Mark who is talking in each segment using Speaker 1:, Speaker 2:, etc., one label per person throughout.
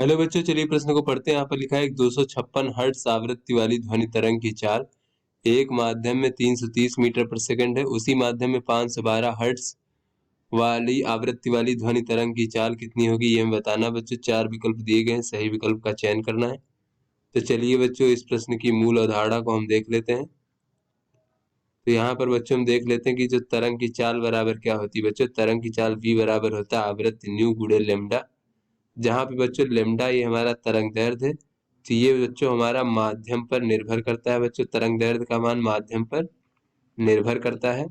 Speaker 1: Hello बच्चों, चलिए प्रश्न को पढ़ते हैं। यहाँ पर लिखा है 256 हर्ट्ज आवृत्ति वाली ध्वनि तरंग की चाल एक माध्यम में 330 मीटर पर सेकंड है। उसी माध्यम में 512 हर्ट्ज वाली आवृत्ति वाली ध्वनि तरंग की चाल कितनी होगी, ये हमें बताना। बच्चों, 4 विकल्प दिए गए हैं, सही विकल्प का चयन करना है। तो चलिए बच्चों, इस प्रश्न की मूल अवधारणा को हम देख लेते हैं। तो यहाँ पर बच्चों हम देख लेते हैं कि जो तरंग की चाल बराबर क्या होती है। बच्चों, तरंग की चाल v बराबर होता है आवृत्ति न्यू गुणे लेमडा, जहाँ पे बच्चों लेमडा ये हमारा तरंग दैर्ध्य है। तो ये बच्चों हमारा माध्यम पर निर्भर करता है। बच्चों, तरंग दैर्ध्य का मान माध्यम पर निर्भर करता है।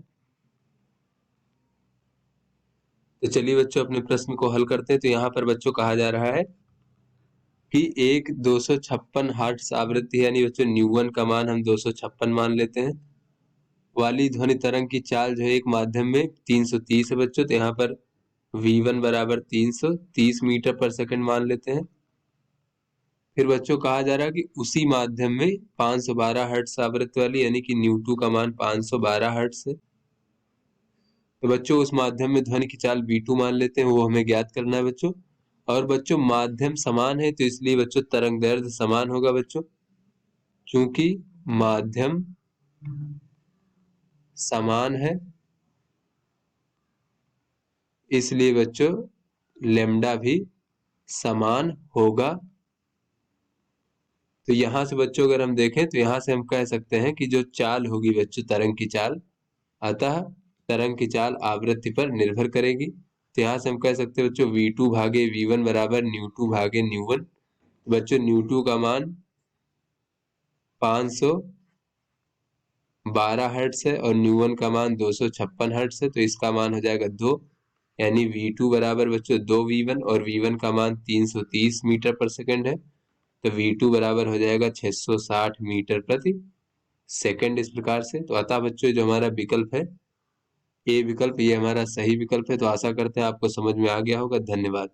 Speaker 1: तो चलिए बच्चों, अपने प्रश्न को हल करते हैं। तो यहाँ पर बच्चों कहा जा रहा है कि एक 256 हर्ट्ज आवृत्ति, यानी बच्चों न्यू1 का मान हम 256 मान लेते हैं, वाली ध्वनि तरंग की चाल जो है एक माध्यम में 330 है। बच्चों, तो यहाँ पर v1 बराबर 330 मीटर पर सेकंड मान लेते हैं। फिर बच्चों कहा जा रहा है कि उसी माध्यम में 512 हर्ट्ज आवृत्ति वाली, यानी कि न्यू2 का मान 512 हर्ट्ज है। तो बच्चों उस माध्यम में ध्वनि की चाल v2 मान लेते हैं, वो हमें ज्ञात करना है बच्चों। और बच्चों माध्यम समान है, तो इसलिए बच्चों तरंग दैर्ध्य समान होगा बच्चों। क्योंकि माध्यम समान है, इसलिए बच्चों लेमडा भी समान होगा। तो यहां से बच्चों अगर हम देखें तो यहां से हम कह सकते हैं कि जो चाल होगी बच्चों तरंग की चाल, अतः तरंग की चाल आवृत्ति पर निर्भर करेगी। तो यहाँ से हम कह सकते हैं बच्चों v2 भागे v1 बराबर न्यू2 भागे न्यू1। बच्चों न्यू2 का मान 512 हर्ट्ज है और न्यू1 का मान 256 हर्ट्ज है, तो इसका मान हो जाएगा 2, यानी v2 बराबर बच्चों 2v1, और v1 का मान 330 मीटर पर सेकंड है, तो v2 बराबर हो जाएगा 660 मीटर प्रति सेकंड। इस प्रकार से तो अतः बच्चों जो हमारा विकल्प है ए विकल्प, ये हमारा सही विकल्प है। तो आशा करते हैं आपको समझ में आ गया होगा। धन्यवाद।